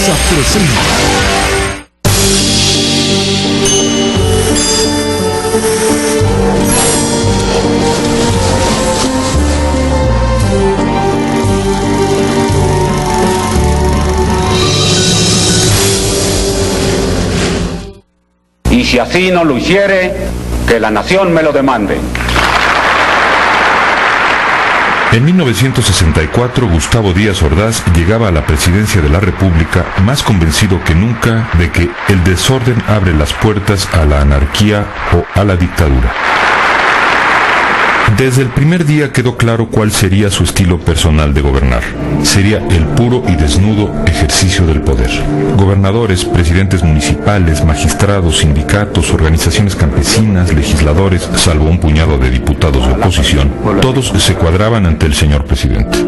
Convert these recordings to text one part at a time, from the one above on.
Televisa presenta. Y si así no lo hiciere, que la nación me lo demande. En 1964, Gustavo Díaz Ordaz llegaba a la presidencia de la República más convencido que nunca de que el desorden abre las puertas a la anarquía o a la dictadura. Desde el primer día quedó claro cuál sería su estilo personal de gobernar. Sería el puro y desnudo ejercicio del poder. Gobernadores, presidentes municipales, magistrados, sindicatos, organizaciones campesinas, legisladores, salvo un puñado de diputados de oposición, todos se cuadraban ante el señor presidente.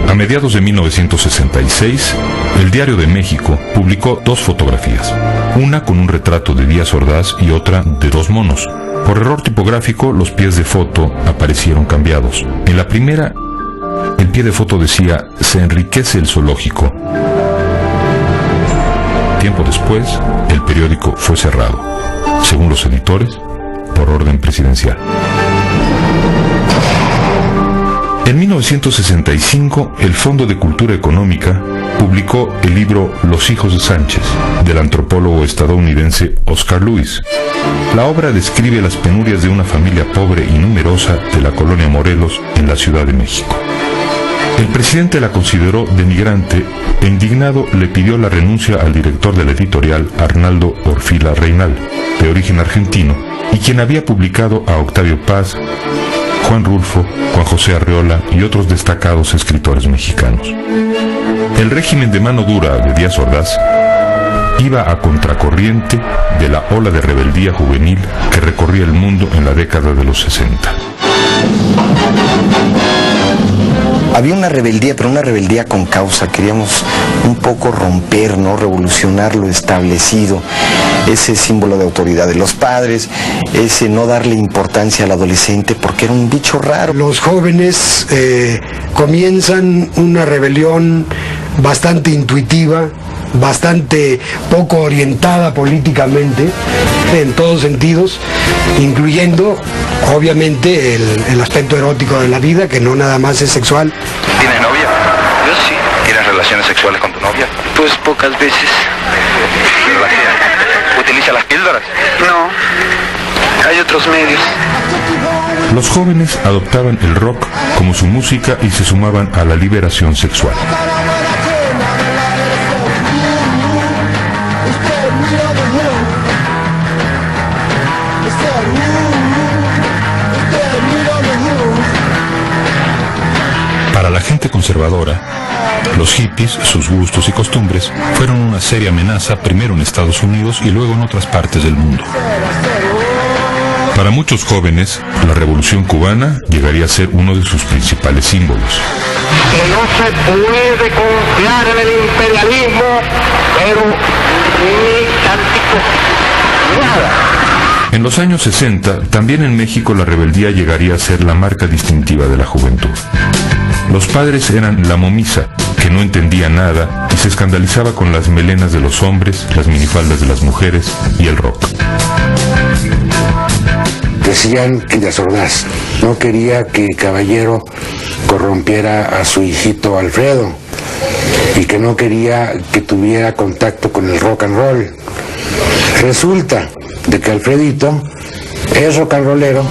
A mediados de 1966, el Diario de México publicó dos fotografías, una con un retrato de Díaz Ordaz y otra de dos monos. Por error tipográfico, los pies de foto aparecieron cambiados. En la primera, el pie de foto decía: "Se enriquece el zoológico". Tiempo después, el periódico fue cerrado, según los editores, por orden presidencial. En 1965, el Fondo de Cultura Económica publicó el libro Los hijos de Sánchez, del antropólogo estadounidense Oscar Lewis. La obra describe las penurias de una familia pobre y numerosa de la colonia Morelos, en la Ciudad de México. El presidente la consideró denigrante e indignado le pidió la renuncia al director de la editorial, Arnaldo Orfila Reynal, de origen argentino, y quien había publicado a Octavio Paz, Juan Rulfo, Juan José Arreola y otros destacados escritores mexicanos. El régimen de mano dura de Díaz Ordaz iba a contracorriente de la ola de rebeldía juvenil que recorría el mundo en la década de los 60. Había una rebeldía, pero una rebeldía con causa. Queríamos un poco romper, ¿no? Revolucionar lo establecido, ese símbolo de autoridad de los padres, ese no darle importancia al adolescente porque era un bicho raro. Los jóvenes comienzan una rebelión bastante intuitiva, bastante poco orientada políticamente, en todos sentidos, incluyendo obviamente el aspecto erótico de la vida, que no nada más es sexual. ¿Tienes novia? Yo sí. ¿Tienes relaciones sexuales con tu novia? Pues pocas veces. ¿Utiliza las píldoras? No, hay otros medios. Los jóvenes adoptaban el rock como su música y se sumaban a la liberación sexual. Para la gente conservadora, los hippies, sus gustos y costumbres, fueron una seria amenaza primero en Estados Unidos y luego en otras partes del mundo. Para muchos jóvenes, la Revolución Cubana llegaría a ser uno de sus principales símbolos. Que no se puede confiar en el imperialismo, pero ni tantito, nada. En los años 60, también en México la rebeldía llegaría a ser la marca distintiva de la juventud. Los padres eran la momisa, que no entendía nada y se escandalizaba con las melenas de los hombres, las minifaldas de las mujeres y el rock. Decían que Díaz Ordaz no quería que Caballero corrompiera a su hijito Alfredo y que no quería que tuviera contacto con el rock and roll. Resulta de que Alfredito es rock and rollero.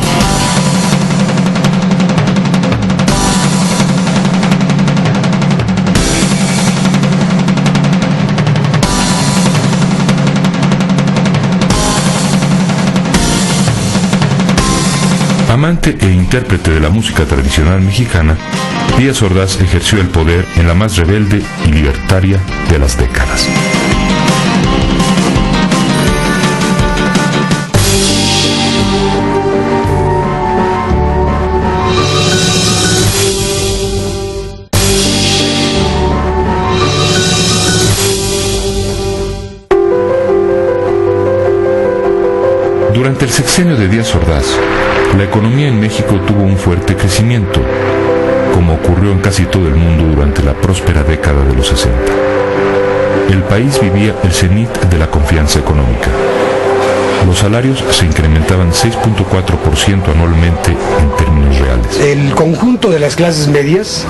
Amante e intérprete de la música tradicional mexicana, Díaz Ordaz ejerció el poder en la más rebelde y libertaria de las décadas. Durante el sexenio de Díaz Ordaz, La economía en México tuvo un fuerte crecimiento, como ocurrió en casi todo el mundo durante la próspera década de los 60. El país vivía el cenit de la confianza económica. Los salarios se incrementaban 6.4% anualmente en términos reales. El conjunto de las clases medias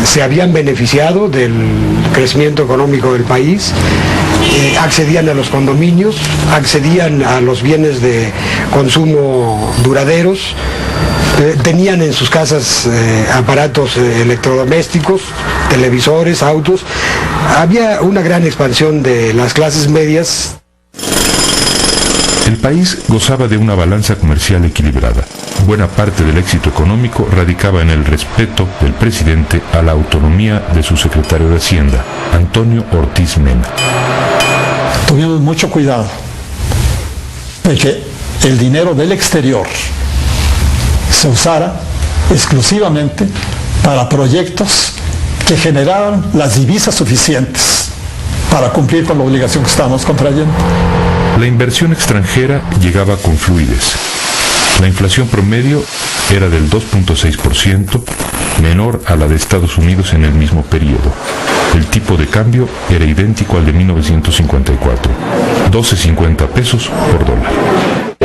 se habían beneficiado del crecimiento económico del país, accedían a los condominios, accedían a los bienes de consumo duraderos, tenían en sus casas aparatos electrodomésticos, televisores, autos. Había una gran expansión de las clases medias. El país gozaba de una balanza comercial equilibrada. Buena parte del éxito económico radicaba en el respeto del presidente a la autonomía de su secretario de Hacienda, Antonio Ortiz Mena. Tuvimos mucho cuidado de que el dinero del exterior se usara exclusivamente para proyectos que generaran las divisas suficientes para cumplir con la obligación que estábamos contrayendo. La inversión extranjera llegaba con fluidez. La inflación promedio era del 2.6%, menor a la de Estados Unidos en el mismo periodo. El tipo de cambio era idéntico al de 1954, 12.50 pesos por dólar.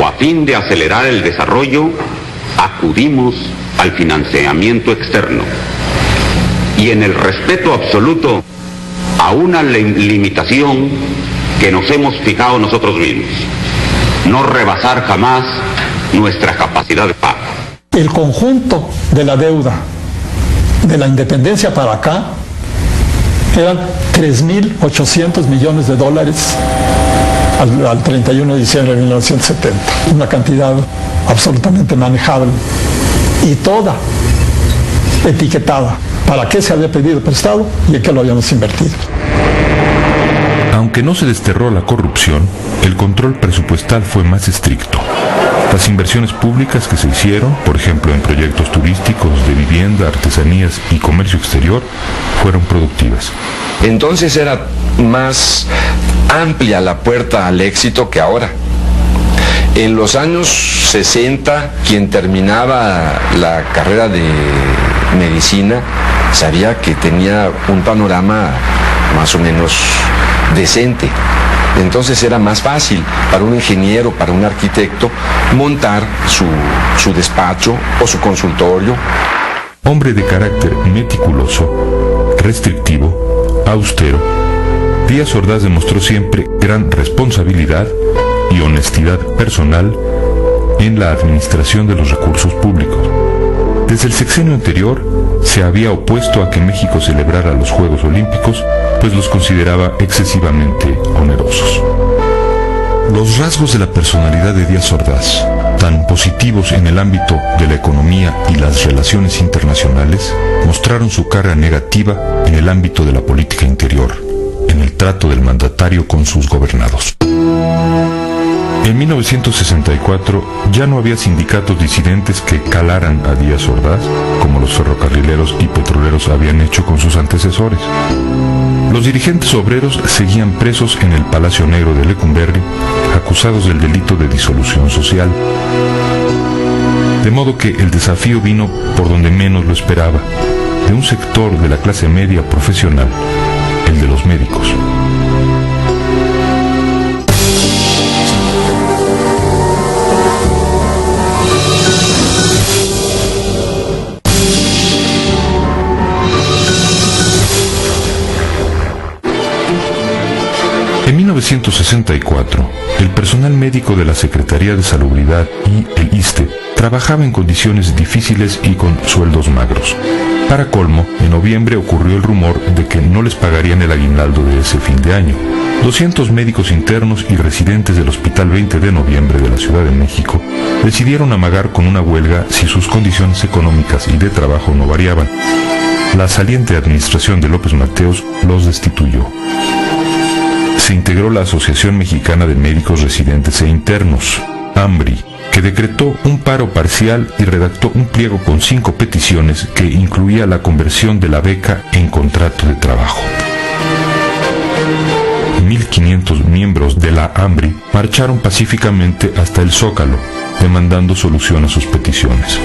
A fin de acelerar el desarrollo, acudimos al financiamiento externo y en el respeto absoluto a una limitación que nos hemos fijado nosotros mismos: no rebasar jamás nuestra capacidad de pago. El conjunto de la deuda de la independencia para acá eran 3.800 millones de dólares al 31 de diciembre de 1970, una cantidad absolutamente manejable y toda etiquetada para qué se había pedido prestado y en qué lo habíamos invertido. Aunque no se desterró la corrupción, el control presupuestal fue más estricto. Las inversiones públicas que se hicieron, por ejemplo en proyectos turísticos, de vivienda, artesanías y comercio exterior, fueron productivas. Entonces era más amplia la puerta al éxito que ahora. En los años 60, quien terminaba la carrera de medicina sabía que tenía un panorama más o menos decente. Entonces era más fácil para un ingeniero, para un arquitecto, montar su despacho o su consultorio. Hombre de carácter meticuloso, restrictivo, austero, Díaz Ordaz demostró siempre gran responsabilidad y honestidad personal en la administración de los recursos públicos. Desde el sexenio anterior se había opuesto a que México celebrara los Juegos Olímpicos, pues los consideraba excesivamente onerosos. Los rasgos de la personalidad de Díaz Ordaz, tan positivos en el ámbito de la economía y las relaciones internacionales, mostraron su cara negativa en el ámbito de la política interior, en el trato del mandatario con sus gobernados. En 1964 ya no había sindicatos disidentes que calaran a Díaz Ordaz, como los ferrocarrileros y petroleros habían hecho con sus antecesores. Los dirigentes obreros seguían presos en el Palacio Negro de Lecumberri, acusados del delito de disolución social. De modo que el desafío vino por donde menos lo esperaba, de un sector de la clase media profesional, el de los médicos. En 1964, el personal médico de la Secretaría de Salubridad y el ISSSTE trabajaba en condiciones difíciles y con sueldos magros. Para colmo, en noviembre ocurrió el rumor de que no les pagarían el aguinaldo de ese fin de año. 200 médicos internos y residentes del Hospital 20 de Noviembre de la Ciudad de México decidieron amagar con una huelga si sus condiciones económicas y de trabajo no variaban. La saliente administración de López Mateos los destituyó. Se integró la Asociación Mexicana de Médicos Residentes e Internos, AMRI, que decretó un paro parcial y redactó un pliego con 5 peticiones que incluía la conversión de la beca en contrato de trabajo. 1.500 miembros de la AMRI marcharon pacíficamente hasta el Zócalo, demandando solución a sus peticiones.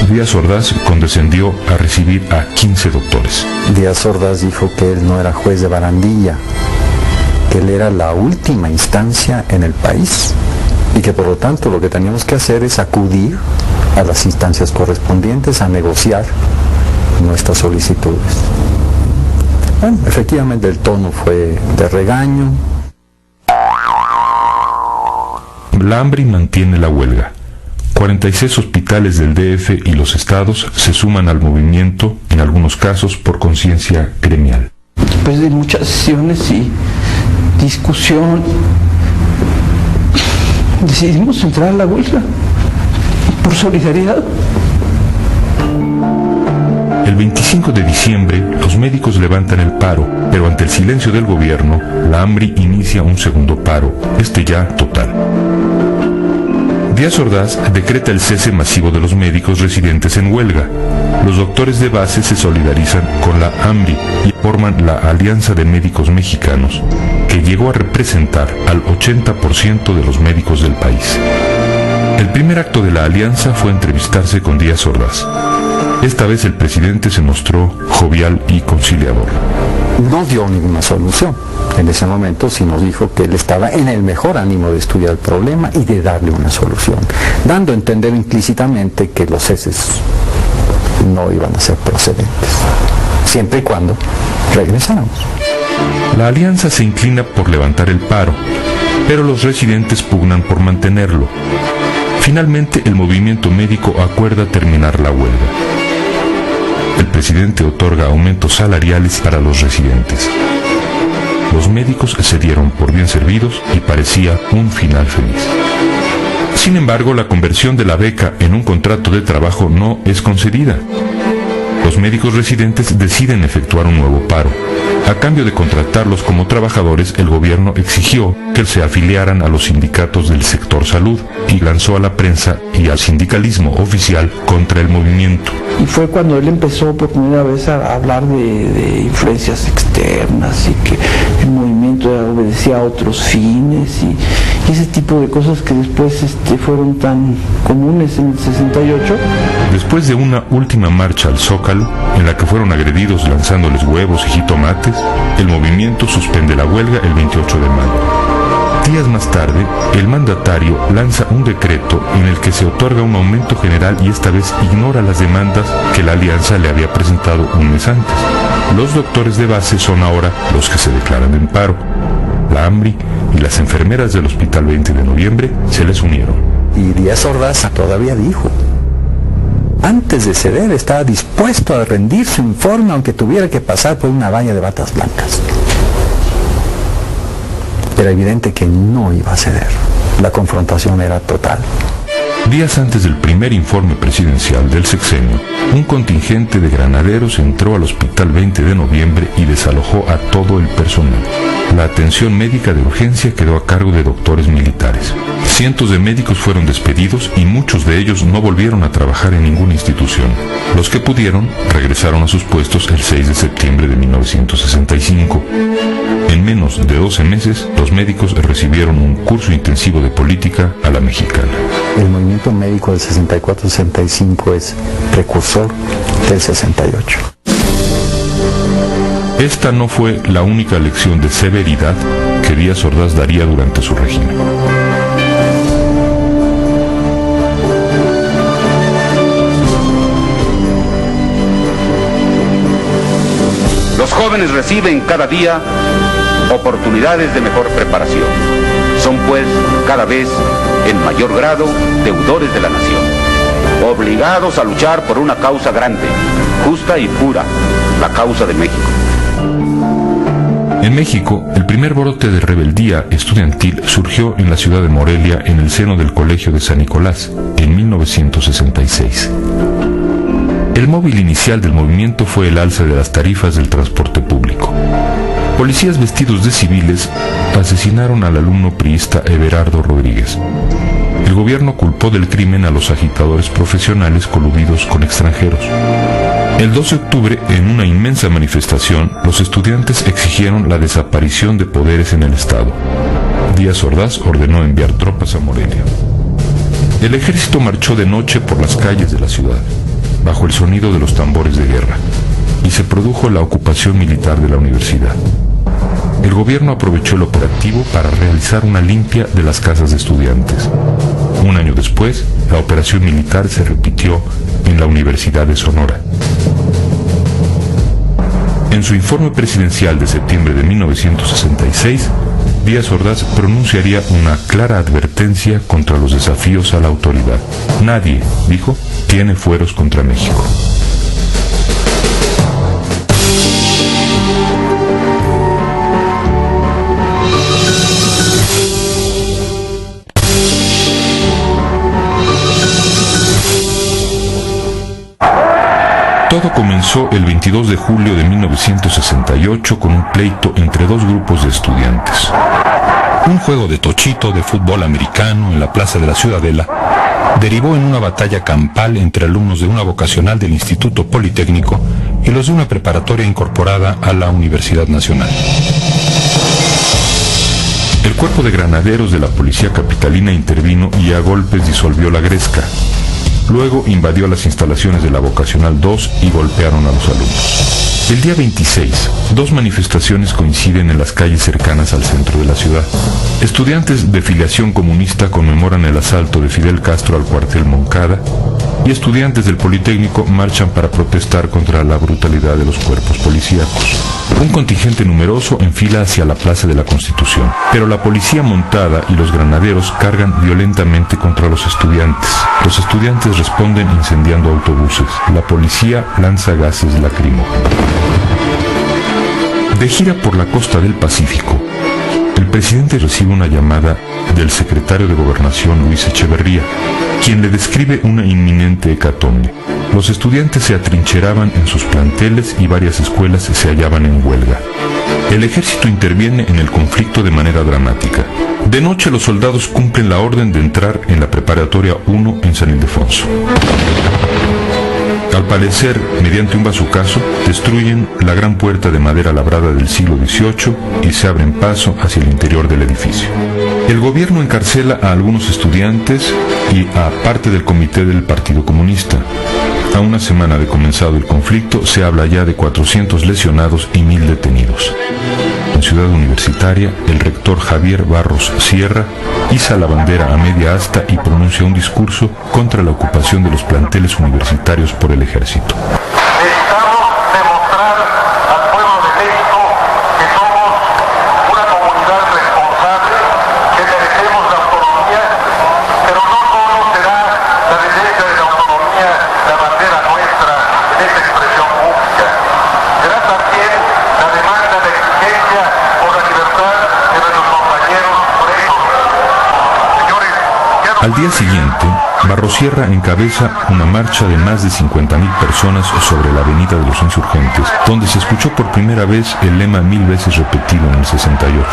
Díaz Ordaz condescendió a recibir a 15 doctores. Díaz Ordaz dijo que él no era juez de barandilla, que él era la última instancia en el país y que por lo tanto lo que teníamos que hacer es acudir a las instancias correspondientes a negociar nuestras solicitudes. Bueno, efectivamente el tono fue de regaño. La AMBRI mantiene la huelga. 46 hospitales del DF y los estados se suman al movimiento, en algunos casos por conciencia gremial. Después de muchas sesiones y discusión, decidimos entrar a la huelga por solidaridad. El 25 de diciembre, los médicos levantan el paro, pero ante el silencio del gobierno, la AMBRI inicia un segundo paro, este ya total. Díaz Ordaz decreta el cese masivo de los médicos residentes en huelga. Los doctores de base se solidarizan con la AMBRI y forman la Alianza de Médicos Mexicanos, que llegó a representar al 80% de los médicos del país. El primer acto de la alianza fue entrevistarse con Díaz Ordaz. Esta vez el presidente se mostró jovial y conciliador. No dio ninguna solución en ese momento, sí nos dijo que él estaba en el mejor ánimo de estudiar el problema y de darle una solución, dando a entender implícitamente que los ceses no iban a ser procedentes, siempre y cuando regresáramos. La alianza se inclina por levantar el paro, pero los residentes pugnan por mantenerlo. Finalmente, el movimiento médico acuerda terminar la huelga. El presidente otorga aumentos salariales para los residentes. Los médicos se dieron por bien servidos y parecía un final feliz. Sin embargo, la conversión de la beca en un contrato de trabajo no es concedida. Los médicos residentes deciden efectuar un nuevo paro. A cambio de contratarlos como trabajadores, el gobierno exigió que se afiliaran a los sindicatos del sector salud y lanzó a la prensa y al sindicalismo oficial contra el movimiento. Y fue cuando él empezó por primera vez a hablar de influencias externas y que el movimiento obedecía a otros fines y ese tipo de cosas que después fueron tan comunes en el 68. Después de una última marcha al Zócalo, en la que fueron agredidos lanzándoles huevos y jitomates, el movimiento suspende la huelga el 28 de mayo. Días más tarde, el mandatario lanza un decreto en el que se otorga un aumento general y esta vez ignora las demandas que la alianza le había presentado un mes antes. Los doctores de base son ahora los que se declaran en paro. La AMBRI y las enfermeras del Hospital 20 de Noviembre se les unieron. Y Díaz Ordaz todavía dijo, antes de ceder estaba dispuesto a rendir su informe aunque tuviera que pasar por una valla de batas blancas. Era evidente que no iba a ceder. La confrontación era total. Días antes del primer informe presidencial del sexenio, un contingente de granaderos entró al Hospital 20 de Noviembre y desalojó a todo el personal. La atención médica de urgencia quedó a cargo de doctores militares. Cientos de médicos fueron despedidos y muchos de ellos no volvieron a trabajar en ninguna institución. Los que pudieron regresaron a sus puestos el 6 de septiembre de 1965. En menos de 12 meses, los médicos recibieron un curso intensivo de política a la mexicana. El movimiento médico del 64-65 es precursor del 68. Esta no fue la única lección de severidad que Díaz Ordaz daría durante su régimen. Los jóvenes reciben cada día oportunidades de mejor preparación. Son pues cada vez en mayor grado deudores de la nación, obligados a luchar por una causa grande, justa y pura, la causa de México. En México, el primer brote de rebeldía estudiantil surgió en la ciudad de Morelia en el seno del Colegio de San Nicolás, en 1966. El móvil inicial del movimiento fue el alza de las tarifas del transporte público. Policías vestidos de civiles asesinaron al alumno priista Everardo Rodríguez. El gobierno culpó del crimen a los agitadores profesionales coludidos con extranjeros. El 12 de octubre, en una inmensa manifestación, los estudiantes exigieron la desaparición de poderes en el Estado. Díaz Ordaz ordenó enviar tropas a Morelia. El ejército marchó de noche por las calles de la ciudad, bajo el sonido de los tambores de guerra, y se produjo la ocupación militar de la universidad. El gobierno aprovechó el operativo para realizar una limpia de las casas de estudiantes. Un año después, la operación militar se repitió en la Universidad de Sonora. En su informe presidencial de septiembre de 1966, Díaz Ordaz pronunciaría una clara advertencia contra los desafíos a la autoridad. Nadie, dijo, tiene fueros contra México. Todo comenzó el 22 de julio de 1968 con un pleito entre dos grupos de estudiantes. Un juego de tochito de fútbol americano en la plaza de la Ciudadela derivó en una batalla campal entre alumnos de una vocacional del Instituto Politécnico y los de una preparatoria incorporada a la Universidad Nacional. El cuerpo de granaderos de la policía capitalina intervino y a golpes disolvió la gresca. Luego invadió las instalaciones de la Vocacional 2 y golpearon a los alumnos. El día 26, dos manifestaciones coinciden en las calles cercanas al centro de la ciudad. Estudiantes de filiación comunista conmemoran el asalto de Fidel Castro al cuartel Moncada y estudiantes del Politécnico marchan para protestar contra la brutalidad de los cuerpos policíacos. Un contingente numeroso enfila hacia la Plaza de la Constitución, pero la policía montada y los granaderos cargan violentamente contra los estudiantes. Los estudiantes responden incendiando autobuses. La policía lanza gases lacrimógenos. De gira por la costa del Pacífico, el presidente recibe una llamada del secretario de Gobernación, Luis Echeverría, quien le describe una inminente hecatombe. Los estudiantes se atrincheraban en sus planteles y varias escuelas se hallaban en huelga. El ejército interviene en el conflicto de manera dramática. De noche los soldados cumplen la orden de entrar en la preparatoria 1 en San Ildefonso. Al parecer, mediante un bazucazo, destruyen la gran puerta de madera labrada del siglo XVIII y se abren paso hacia el interior del edificio. El gobierno encarcela a algunos estudiantes y a parte del comité del Partido Comunista. A una semana de comenzado el conflicto, se habla ya de 400 lesionados y 1000 detenidos. En Ciudad Universitaria, el rector Javier Barros Sierra iza la bandera a media asta y pronuncia un discurso contra la ocupación de los planteles universitarios por el ejército. Necesitamos demostrar al pueblo de México que somos una comunidad responsable, que merecemos la autonomía, pero no solo será la defensa de la autonomía la bandera nuestra en esta expresión pública, será también la demanda de exigencia por la libertad de nuestros compañeros presos. Señores, al día siguiente, Barrosierra encabeza una marcha de más de 50.000 personas sobre la Avenida de los Insurgentes, donde se escuchó por primera vez el lema 1000 veces repetido en el 68: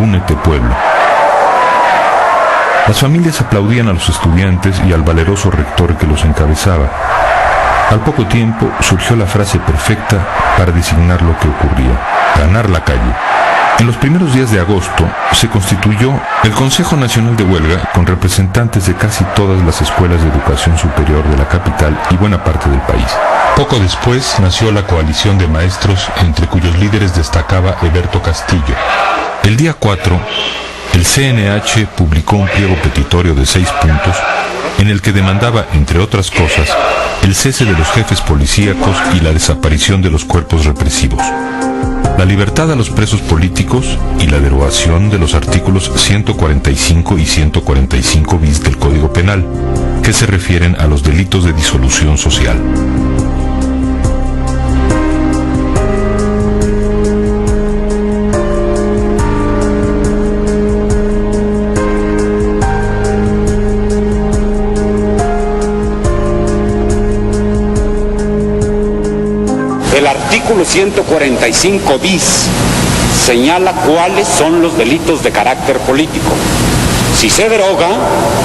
Únete, pueblo. Las familias aplaudían a los estudiantes y al valeroso rector que los encabezaba. Al poco tiempo surgió la frase perfecta para designar lo que ocurría: ganar la calle. En los primeros días de agosto se constituyó el Consejo Nacional de Huelga con representantes de casi todas las escuelas de educación superior de la capital y buena parte del país. Poco después nació la coalición de maestros, entre cuyos líderes destacaba Eberto Castillo. El día 4, el CNH publicó un pliego petitorio de 6 puntos en el que demandaba, entre otras cosas, el cese de los jefes policíacos y la desaparición de los cuerpos represivos, la libertad a los presos políticos y la derogación de los artículos 145 y 145 bis del Código Penal, que se refieren a los delitos de disolución social. El artículo 145 bis señala cuáles son los delitos de carácter político. Si se deroga,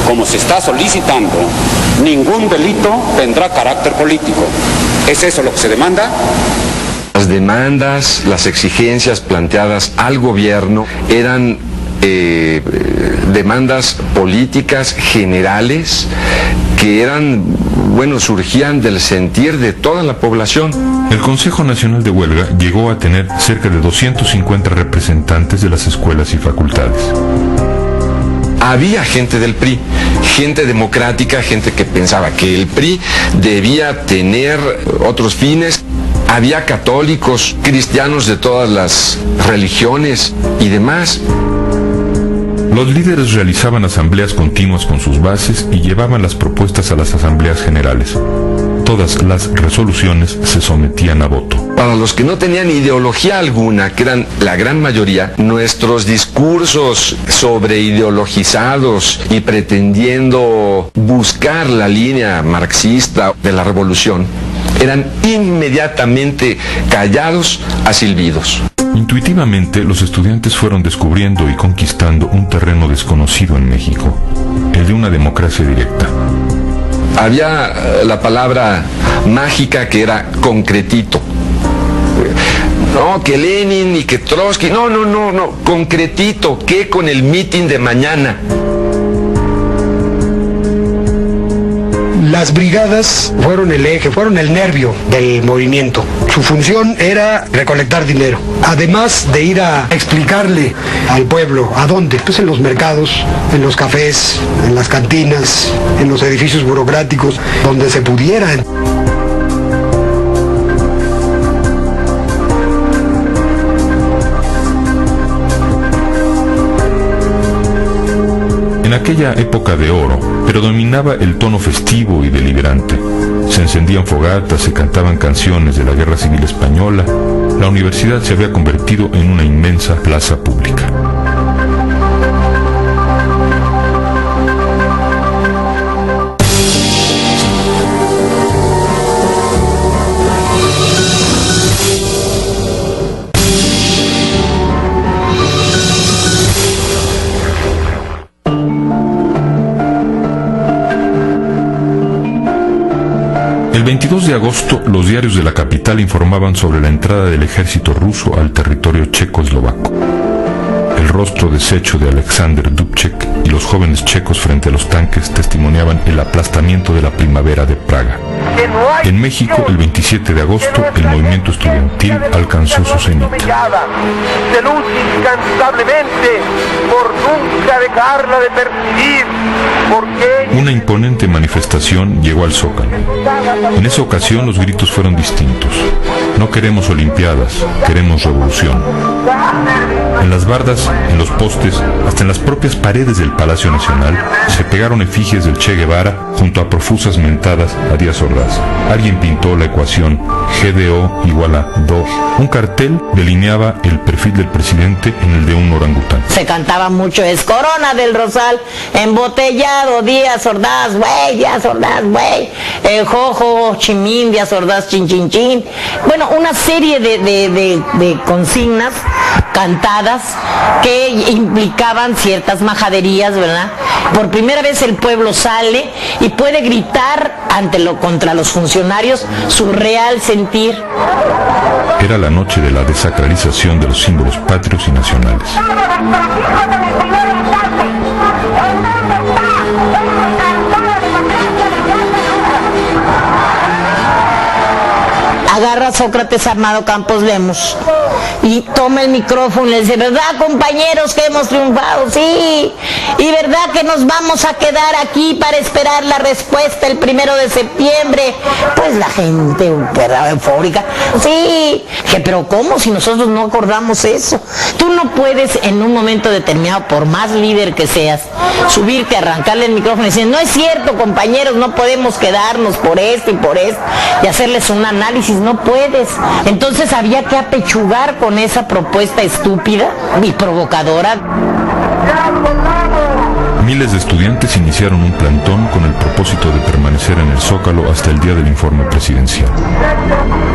como se está solicitando, ningún delito tendrá carácter político. ¿Es eso lo que se demanda? Las demandas, las exigencias planteadas al gobierno eran demandas políticas generales que surgían del sentir de toda la población. El Consejo Nacional de Huelga llegó a tener cerca de 250 representantes de las escuelas y facultades. Había gente del PRI, gente democrática, gente que pensaba que el PRI debía tener otros fines. Había católicos, cristianos de todas las religiones y demás. Los líderes realizaban asambleas continuas con sus bases y llevaban las propuestas a las asambleas generales. Todas las resoluciones se sometían a voto. Para los que no tenían ideología alguna, que eran la gran mayoría, nuestros discursos sobreideologizados y pretendiendo buscar la línea marxista de la revolución eran inmediatamente callados a silbidos. Intuitivamente, los estudiantes fueron descubriendo y conquistando un terreno desconocido en México, el de una democracia directa. Había la palabra mágica que era concretito. No, que Lenin y que Trotsky, no, concretito, ¿qué con el mitin de mañana? Las brigadas fueron el eje, fueron el nervio del movimiento. Su función era recolectar dinero, además de ir a explicarle al pueblo a dónde, pues en los mercados, en los cafés, en las cantinas, en los edificios burocráticos, donde se pudiera. En aquella época de oro, predominaba el tono festivo y deliberante. Se encendían fogatas, se cantaban canciones de la Guerra Civil Española. La universidad se había convertido en una inmensa plaza pública. El 22 de agosto, los diarios de la capital informaban sobre la entrada del ejército ruso al territorio checoslovaco. El rostro deshecho de Alexander Dubček y los jóvenes checos frente a los tanques testimoniaban el aplastamiento de la primavera de Praga. En México, el 27 de agosto, el movimiento estudiantil alcanzó su cenit. Se lucha incansablemente por nunca dejarla de percibir, porque... Una imponente manifestación llegó al Zócalo. En esa ocasión los gritos fueron distintos. No queremos olimpiadas, queremos revolución. En las bardas, en los postes, hasta en las propias paredes del Palacio Nacional, se pegaron efigies del Che Guevara junto a profusas mentadas a Díaz Ordaz. Alguien pintó la ecuación GDO igual a DO. Un cartel delineaba el perfil del presidente en el de un orangután. Se cantaba mucho, es Corona del Rosal, embotellado, Díaz Ordaz, güey, Díaz Ordaz, güey, Jojo, Chimín, Díaz Ordaz, chin, chin, chin. Bueno, una serie de consignas cantadas que implicaban ciertas majaderías, ¿verdad? Por primera vez el pueblo sale y puede gritar contra los funcionarios su real sentir. Era la noche de la desacralización de los símbolos patrios y nacionales. Agarra a Sócrates Amado Campos Lemos y toma el micrófono y le dice, ¿verdad, compañeros, que hemos triunfado? Sí, y ¿verdad que nos vamos a quedar aquí para esperar la respuesta el 1 de septiembre? Pues la gente, ¿verdad?, eufórica. Sí, que pero ¿cómo si nosotros no acordamos eso? Tú no puedes en un momento determinado, por más líder que seas, subirte, arrancarle el micrófono y decir, no es cierto, compañeros, no podemos quedarnos por esto y hacerles un análisis. No puedes. Entonces había que apechugar con esa propuesta estúpida y provocadora. Miles de estudiantes iniciaron un plantón con el propósito de permanecer en el Zócalo hasta el día del informe presidencial.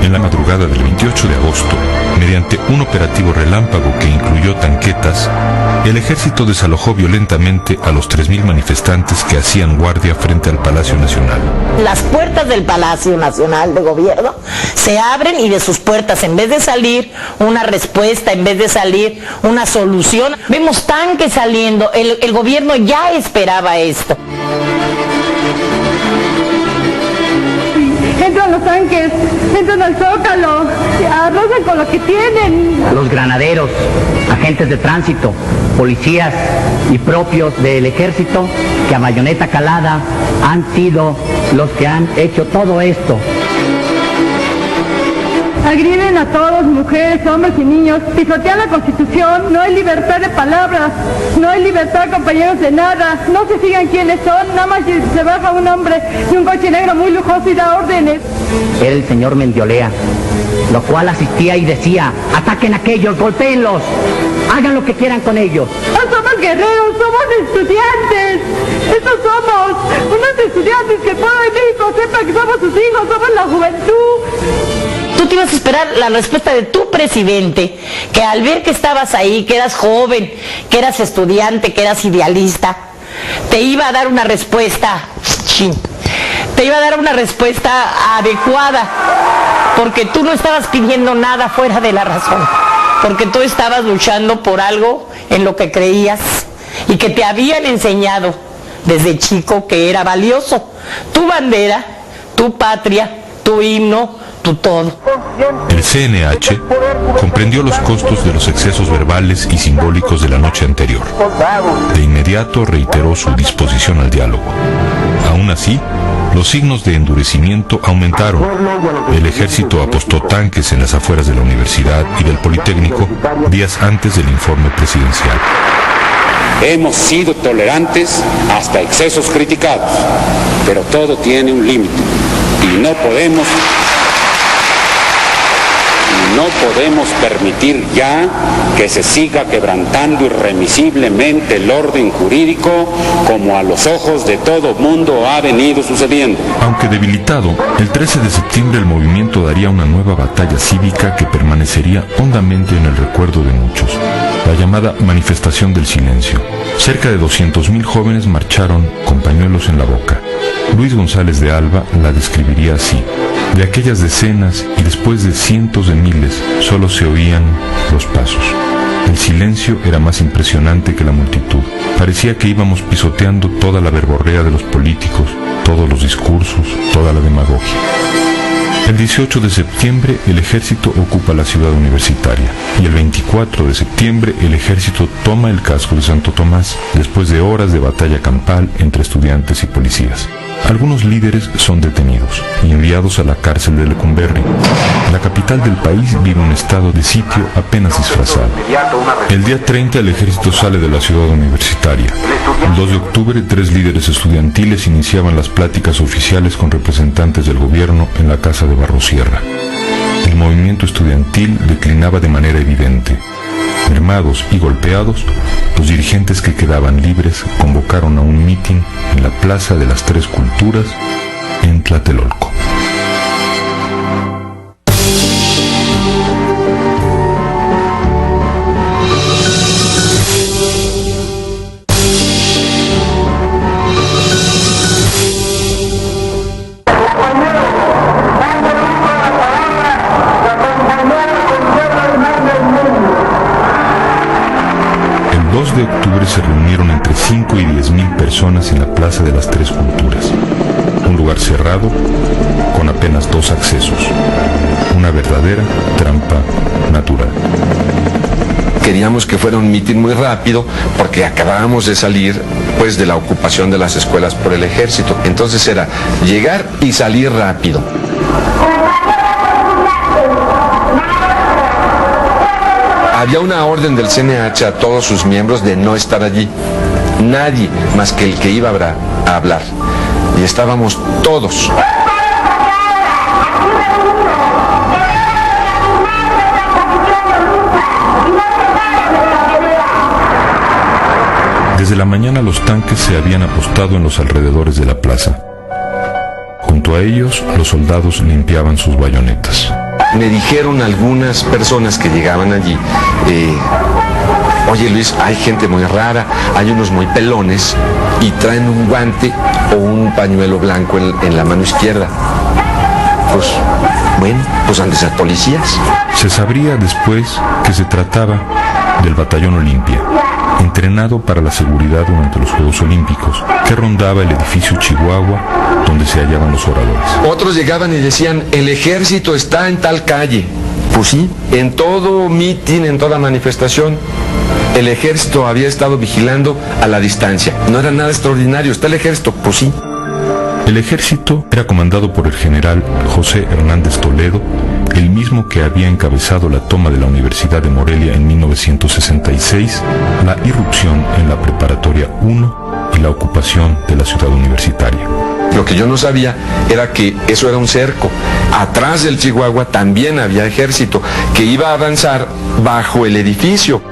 En la madrugada del 28 de agosto, mediante un operativo relámpago que incluyó tanquetas, el ejército desalojó violentamente a los 3.000 manifestantes que hacían guardia frente al Palacio Nacional. Las puertas del Palacio Nacional de Gobierno se abren y de sus puertas, en vez de salir una respuesta, en vez de salir una solución, vemos tanques saliendo. El gobierno ya esperaba esto. Entran los tanques, entran al Zócalo, arrasan con lo que tienen. Los granaderos, agentes de tránsito, policías y propios del ejército que a bayoneta calada han sido los que han hecho todo esto. Agriden a todos, mujeres, hombres y niños, pisotean la Constitución, no hay libertad de palabras, no hay libertad, compañeros, de nada, no se fijan quiénes son, nada más se baja un hombre de un coche negro muy lujoso y da órdenes. Era el señor Mendiolea, lo cual asistía y decía, ataquen a aquellos, golpéenlos, hagan lo que quieran con ellos. No somos guerreros, somos estudiantes, estos somos unos estudiantes que el pueblo de México sepa que somos sus hijos, somos la juventud. Tú te ibas a esperar la respuesta de tu presidente, que al ver que estabas ahí, que eras joven, que eras estudiante, que eras idealista, te iba a dar una respuesta, te iba a dar una respuesta adecuada, porque tú no estabas pidiendo nada fuera de la razón, porque tú estabas luchando por algo en lo que creías y que te habían enseñado desde chico que era valioso. Tu bandera, tu patria, tu himno, tu todo. El CNH comprendió los costos de los excesos verbales y simbólicos de la noche anterior. De inmediato reiteró su disposición al diálogo. Aún así, los signos de endurecimiento aumentaron. El ejército apostó tanques en las afueras de la universidad y del Politécnico días antes del informe presidencial. Hemos sido tolerantes hasta excesos criticados, pero todo tiene un límite y no podemos permitir ya que se siga quebrantando irremisiblemente el orden jurídico como a los ojos de todo mundo ha venido sucediendo. Aunque debilitado, el 13 de septiembre el movimiento daría una nueva batalla cívica que permanecería hondamente en el recuerdo de muchos. La llamada Manifestación del Silencio. Cerca de 200.000 jóvenes marcharon con pañuelos en la boca. Luis González de Alba la describiría así. De aquellas decenas y después de cientos de miles, solo se oían los pasos. El silencio era más impresionante que la multitud. Parecía que íbamos pisoteando toda la verborrea de los políticos, todos los discursos, toda la demagogia. El 18 de septiembre el ejército ocupa la ciudad universitaria y el 24 de septiembre el ejército toma el casco de Santo Tomás después de horas de batalla campal entre estudiantes y policías. Algunos líderes son detenidos y enviados a la cárcel de Lecumberri. La capital del país vive un estado de sitio apenas disfrazado. El día 30 el ejército sale de la ciudad universitaria. El 2 de octubre 3 líderes estudiantiles iniciaban las pláticas oficiales con representantes del gobierno en la casa de Barrosierra. El movimiento estudiantil declinaba de manera evidente. Mermados y golpeados, los dirigentes que quedaban libres convocaron a un mitin en la Plaza de las Tres Culturas en Tlatelolco. El 2 de octubre se reunieron entre 5 y 10.000 personas en la Plaza de las Tres Culturas, un lugar cerrado con apenas 2 accesos, una verdadera trampa natural. Queríamos que fuera un mitin muy rápido porque acabábamos de salir pues de la ocupación de las escuelas por el ejército, entonces era llegar y salir rápido. Había una orden del CNH a todos sus miembros de no estar allí. Nadie más que el que iba a hablar. Y estábamos todos. Desde la mañana los tanques se habían apostado en los alrededores de la plaza. Junto a ellos, los soldados limpiaban sus bayonetas. Me dijeron algunas personas que llegaban allí, oye Luis, hay gente muy rara, hay unos muy pelones y traen un guante o un pañuelo blanco en la mano izquierda. Pues, bueno, pues han de ser policías. Se sabría después que se trataba del Batallón Olimpia, entrenado para la seguridad durante los Juegos Olímpicos, que rondaba el edificio Chihuahua donde se hallaban los oradores. Otros llegaban y decían, el ejército está en tal calle. Pues sí, en todo mitin, en toda manifestación, el ejército había estado vigilando a la distancia. No era nada extraordinario, está el ejército, pues sí. El ejército era comandado por el general José Hernández Toledo, el mismo que había encabezado la toma de la Universidad de Morelia en 1966, la irrupción en la Preparatoria 1 y la ocupación de la ciudad universitaria. Lo que yo no sabía era que eso era un cerco. Atrás del Chihuahua también había ejército que iba a avanzar bajo el edificio.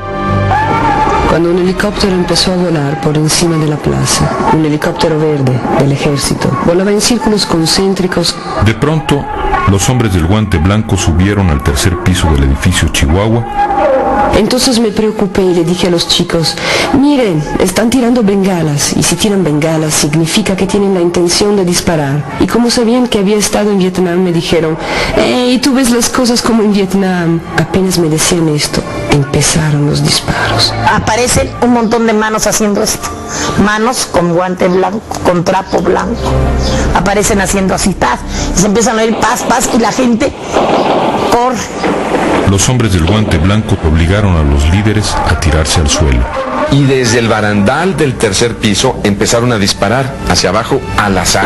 Cuando un helicóptero empezó a volar por encima de la plaza, un helicóptero verde del ejército, volaba en círculos concéntricos. De pronto, los hombres del guante blanco subieron al tercer piso del edificio Chihuahua. Entonces me preocupé y le dije a los chicos, miren, están tirando bengalas, y si tiran bengalas significa que tienen la intención de disparar. Y como sabían que había estado en Vietnam, me dijeron, hey, tú ves las cosas como en Vietnam. Apenas me decían esto, empezaron los disparos. Aparecen un montón de manos haciendo esto, manos con guante blanco, con trapo blanco, aparecen haciendo así, ¡taz! Y se empiezan a oír paz, paz, y la gente corre. Los hombres del guante blanco obligaron a los líderes a tirarse al suelo. Y desde el barandal del tercer piso empezaron a disparar hacia abajo al azar.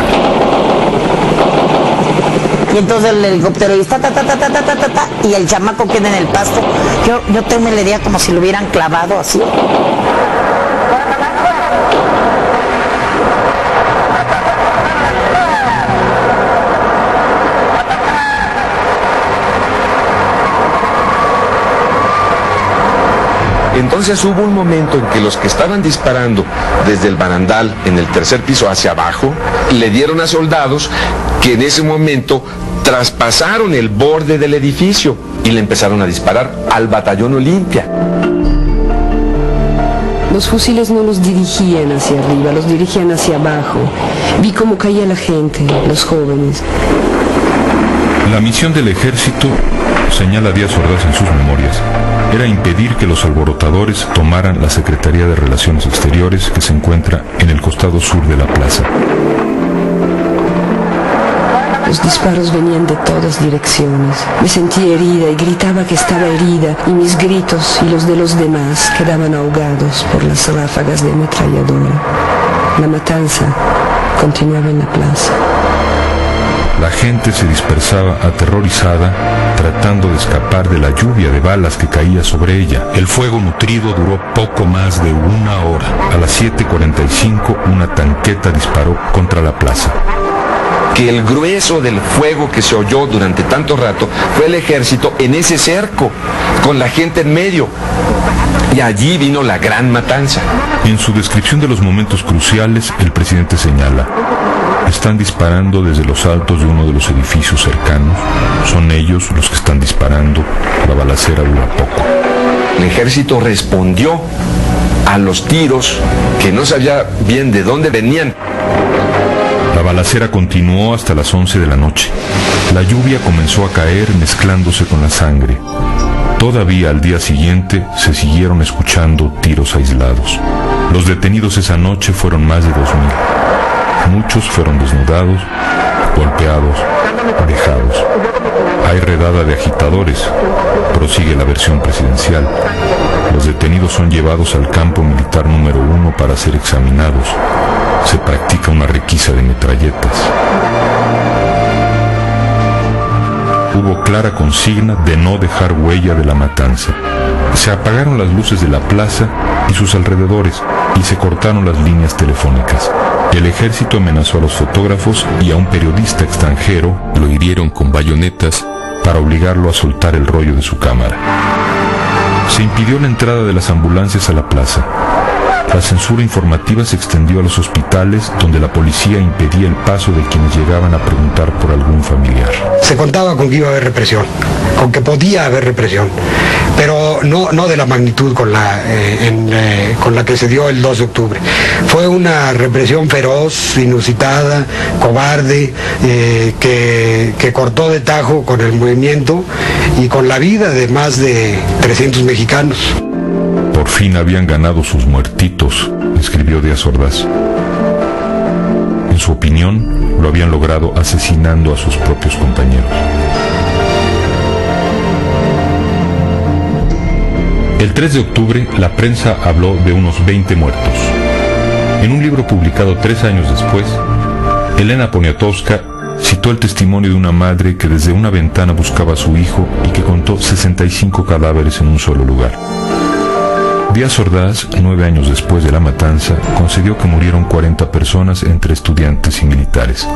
Y entonces el helicóptero dice, y el chamaco queda en el pasto. Yo tengo la idea como si lo hubieran clavado así. Entonces hubo un momento en que los que estaban disparando desde el barandal en el tercer piso hacia abajo, le dieron a soldados que en ese momento traspasaron el borde del edificio y le empezaron a disparar al Batallón Olimpia. Los fusiles no los dirigían hacia arriba, los dirigían hacia abajo. Vi cómo caía la gente, los jóvenes. La misión del ejército, señala Díaz Ordaz en sus memorias, era impedir que los alborotadores tomaran la Secretaría de Relaciones Exteriores, que se encuentra en el costado sur de la plaza. Los disparos venían de todas direcciones. Me sentí herida y gritaba que estaba herida, y mis gritos y los de los demás quedaban ahogados por las ráfagas de ametralladora. La matanza continuaba en la plaza. La gente se dispersaba aterrorizada, tratando de escapar de la lluvia de balas que caía sobre ella. El fuego nutrido duró poco más de una hora. A las 7:45 una tanqueta disparó contra la plaza. Que el grueso del fuego que se oyó durante tanto rato fue el ejército en ese cerco, con la gente en medio. Y allí vino la gran matanza. En su descripción de los momentos cruciales, el presidente señala: están disparando desde los altos de uno de los edificios cercanos. Son ellos los que están disparando. La balacera dura poco. El ejército respondió a los tiros que no sabía bien de dónde venían. La balacera continuó hasta las 11 de la noche. La lluvia comenzó a caer mezclándose con la sangre. Todavía al día siguiente se siguieron escuchando tiros aislados. Los detenidos esa noche fueron más de 2,000. Muchos fueron desnudados, golpeados, dejados. Hay redada de agitadores, prosigue la versión presidencial. Los detenidos son llevados al campo militar número 1 para ser examinados. Se practica una requisa de metralletas. Hubo clara consigna de no dejar huella de la matanza. Se apagaron las luces de la plaza y sus alrededores y se cortaron las líneas telefónicas. El ejército amenazó a los fotógrafos y a un periodista extranjero. Lo hirieron con bayonetas para obligarlo a soltar el rollo de su cámara. Se impidió la entrada de las ambulancias a la plaza. La censura informativa se extendió a los hospitales, donde la policía impedía el paso de quienes llegaban a preguntar por algún familiar. Se contaba con que iba a haber represión, con que podía haber represión, pero no de la magnitud con la que se dio el 2 de octubre. Fue una represión feroz, inusitada, cobarde, que cortó de tajo con el movimiento y con la vida de más de 300 mexicanos. Por fin habían ganado sus muertitos, escribió Díaz Ordaz. En su opinión, lo habían logrado asesinando a sus propios compañeros. El 3 de octubre, la prensa habló de unos 20 muertos. En un libro publicado 3 años después, Elena Poniatowska citó el testimonio de una madre que desde una ventana buscaba a su hijo y que contó 65 cadáveres en un solo lugar. Díaz Ordaz, 9 años después de la matanza, concedió que murieron 40 personas entre estudiantes y militares.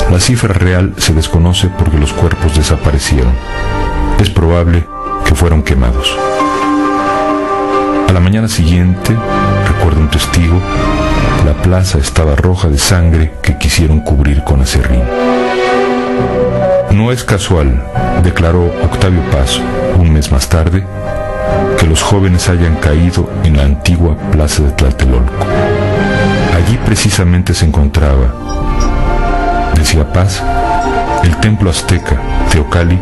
La cifra real se desconoce porque los cuerpos desaparecieron. Es probable que fueron quemados. A la mañana siguiente, recuerda un testigo, la plaza estaba roja de sangre que quisieron cubrir con aserrín. No es casual, declaró Octavio Paz un mes más tarde, que los jóvenes hayan caído en la antigua plaza de Tlatelolco. Allí precisamente se encontraba, decía Paz, el templo azteca, Teocalli,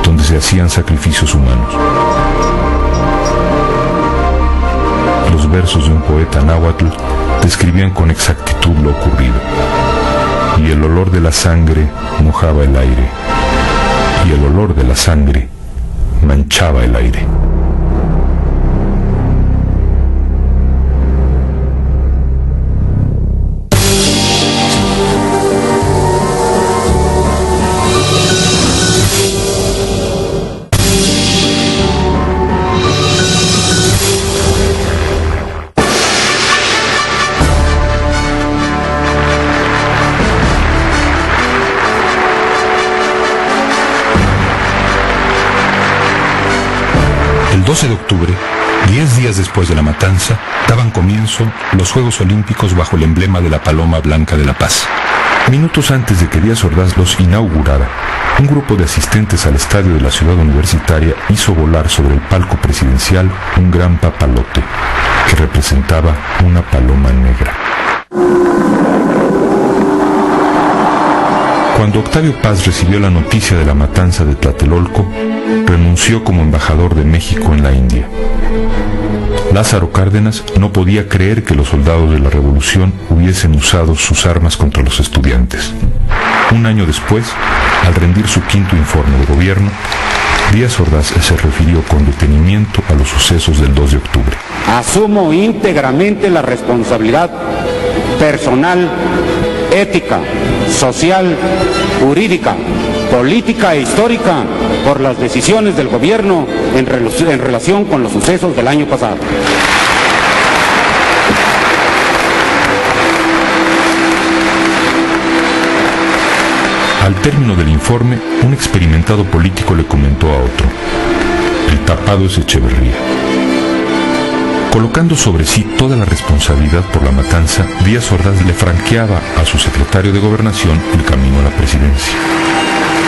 donde se hacían sacrificios humanos. Los versos de un poeta náhuatl describían con exactitud lo ocurrido. Y el olor de la sangre mojaba el aire, y el olor de la sangre manchaba el aire. El 12 de octubre, 10 días después de la matanza, daban comienzo los Juegos Olímpicos bajo el emblema de la Paloma Blanca de la Paz. Minutos antes de que Díaz Ordaz los inaugurara, un grupo de asistentes al estadio de la ciudad universitaria hizo volar sobre el palco presidencial un gran papalote que representaba una paloma negra. Cuando Octavio Paz recibió la noticia de la matanza de Tlatelolco, renunció como embajador de México en la India. Lázaro Cárdenas no podía creer que los soldados de la revolución hubiesen usado sus armas contra los estudiantes. Un año después, al rendir su quinto informe de gobierno, Díaz Ordaz se refirió con detenimiento a los sucesos del 2 de octubre. Asumo íntegramente la responsabilidad personal, ética, social, jurídica, política e histórica por las decisiones del gobierno en relación con los sucesos del año pasado. Al término del informe, un experimentado político le comentó a otro: el tapado es Echeverría. Colocando sobre sí toda la responsabilidad por la matanza, Díaz Ordaz le franqueaba a su secretario de Gobernación el camino a la presidencia.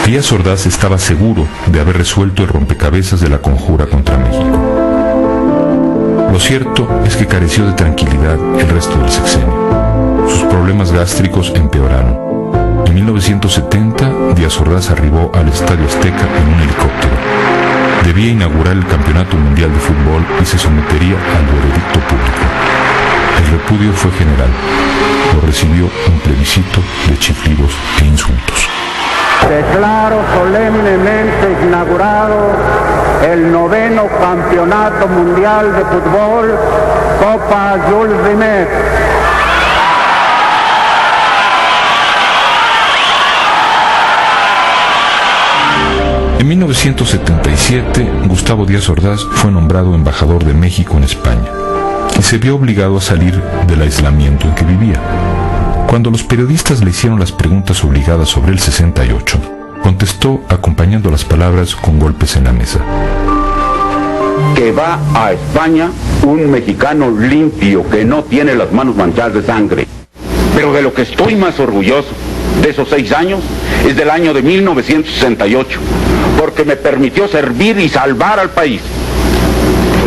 Díaz Ordaz estaba seguro de haber resuelto el rompecabezas de la conjura contra México. Lo cierto es que careció de tranquilidad el resto del sexenio. Sus problemas gástricos empeoraron. En 1970, Díaz Ordaz arribó al Estadio Azteca en un helicóptero. Debía inaugurar el Campeonato Mundial de Fútbol y se sometería al veredicto público. El repudio fue general. Lo recibió un plebiscito de chiflidos e insultos. Declaro solemnemente inaugurado el 9º Campeonato Mundial de Fútbol, Copa Jules Rimet. En 1977, Gustavo Díaz Ordaz fue nombrado embajador de México en España y se vio obligado a salir del aislamiento en que vivía. Cuando los periodistas le hicieron las preguntas obligadas sobre el 68, contestó acompañando las palabras con golpes en la mesa. Que va a España un mexicano limpio que no tiene las manos manchadas de sangre. Pero de lo que estoy más orgulloso de esos 6 años es del año de 1968, porque me permitió servir y salvar al país.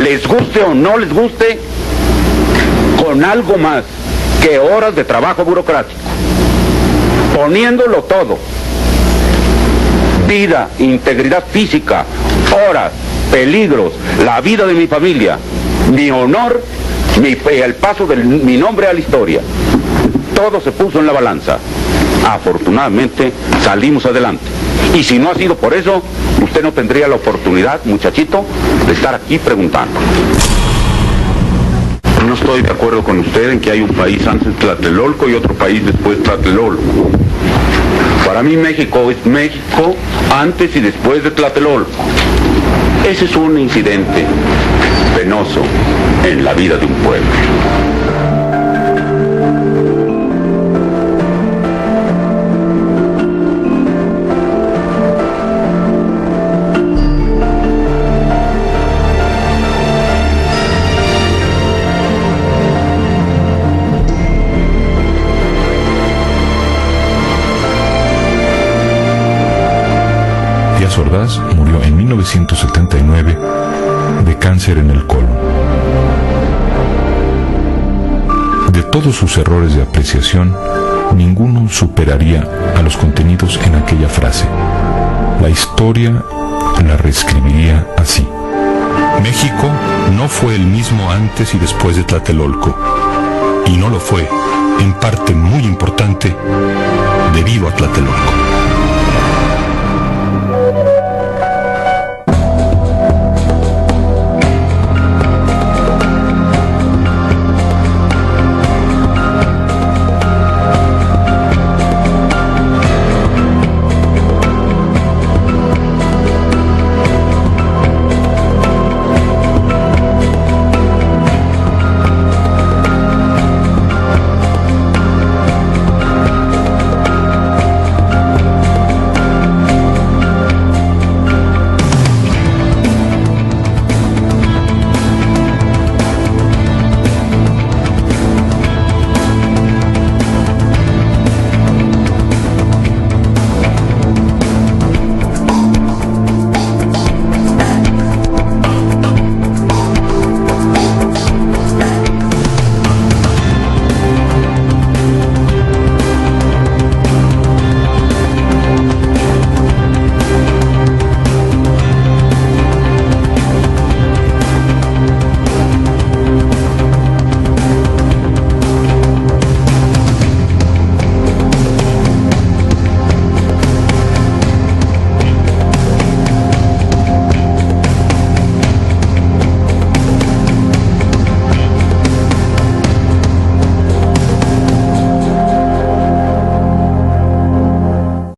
les guste o no les guste, con algo más que horas de trabajo burocrático, poniéndolo todo: vida, integridad física, horas, peligros, la vida de mi familia, mi honor, el paso de mi nombre a la historia. Todo se puso en la balanza. Afortunadamente salimos adelante. Y si no ha sido por eso, usted no tendría la oportunidad, muchachito, de estar aquí preguntando. No estoy de acuerdo con usted en que hay un país antes de Tlatelolco y otro país después de Tlatelolco. Para mí México es México antes y después de Tlatelolco. Ese es un incidente penoso en la vida de un pueblo. Díaz Ordaz murió en 1979 de cáncer en el colon. De todos sus errores de apreciación, ninguno superaría a los contenidos en aquella frase. La historia la reescribiría así: México no fue el mismo antes y después de Tlatelolco, y no lo fue, en parte muy importante, debido a Tlatelolco.